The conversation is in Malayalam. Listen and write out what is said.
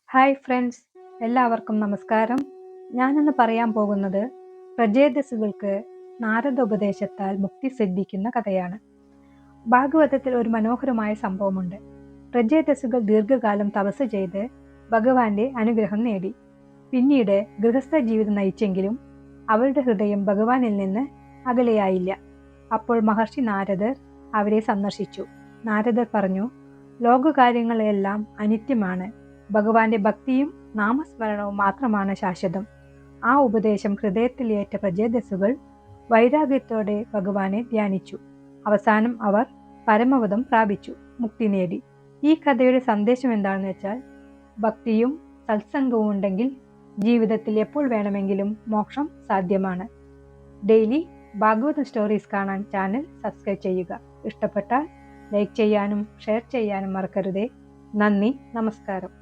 ഹായ് ഫ്രണ്ട്സ്, എല്ലാവർക്കും നമസ്കാരം. ഞാനിന്ന് പറയാൻ പോകുന്നത് പ്രചേതസ്സുകൾക്ക് നാരദോപദേശത്താൽ മുക്തി സിദ്ധിക്കുന്ന കഥയാണ്. ഭാഗവതത്തിൽ ഒരു മനോഹരമായ സംഭവമുണ്ട്. പ്രചേതസ്സുകൾ ദീർഘകാലം തപസ് ചെയ്ത് ഭഗവാന്റെ അനുഗ്രഹം നേടി. പിന്നീട് ഗൃഹസ്ഥ ജീവിതം നയിച്ചെങ്കിലും അവരുടെ ഹൃദയം ഭഗവാനിൽ നിന്ന് അകലെയായില്ല. അപ്പോൾ മഹർഷി നാരദർ അവരെ സന്ദർശിച്ചു. നാരദർ പറഞ്ഞു, ലോകകാര്യങ്ങളെല്ലാം അനിത്യമാണ്. ഭഗവാന്റെ ഭക്തിയും നാമസ്മരണവും മാത്രമാണ് ശാശ്വതം. ആ ഉപദേശം ഹൃദയത്തിലേറ്റ പ്രചേതസ്സുകൾ വൈരാഗ്യത്തോടെ ഭഗവാനെ ധ്യാനിച്ചു. അവസാനം അവർ പരമപദം പ്രാപിച്ചു, മുക്തി നേടി. ഈ കഥയുടെ സന്ദേശം എന്താണെന്ന് വെച്ചാൽ, ഭക്തിയും സത്സംഗവും ഉണ്ടെങ്കിൽ ജീവിതത്തിൽ എപ്പോൾ വേണമെങ്കിലും മോക്ഷം സാധ്യമാണ്. ഡെയിലി ഭാഗവതം സ്റ്റോറീസ് കാണാൻ ചാനൽ സബ്സ്ക്രൈബ് ചെയ്യുക. ഇഷ്ടപ്പെട്ടാൽ ലൈക്ക് ചെയ്യാനും ഷെയർ ചെയ്യാനും മറക്കരുതേ. നന്ദി, നമസ്കാരം.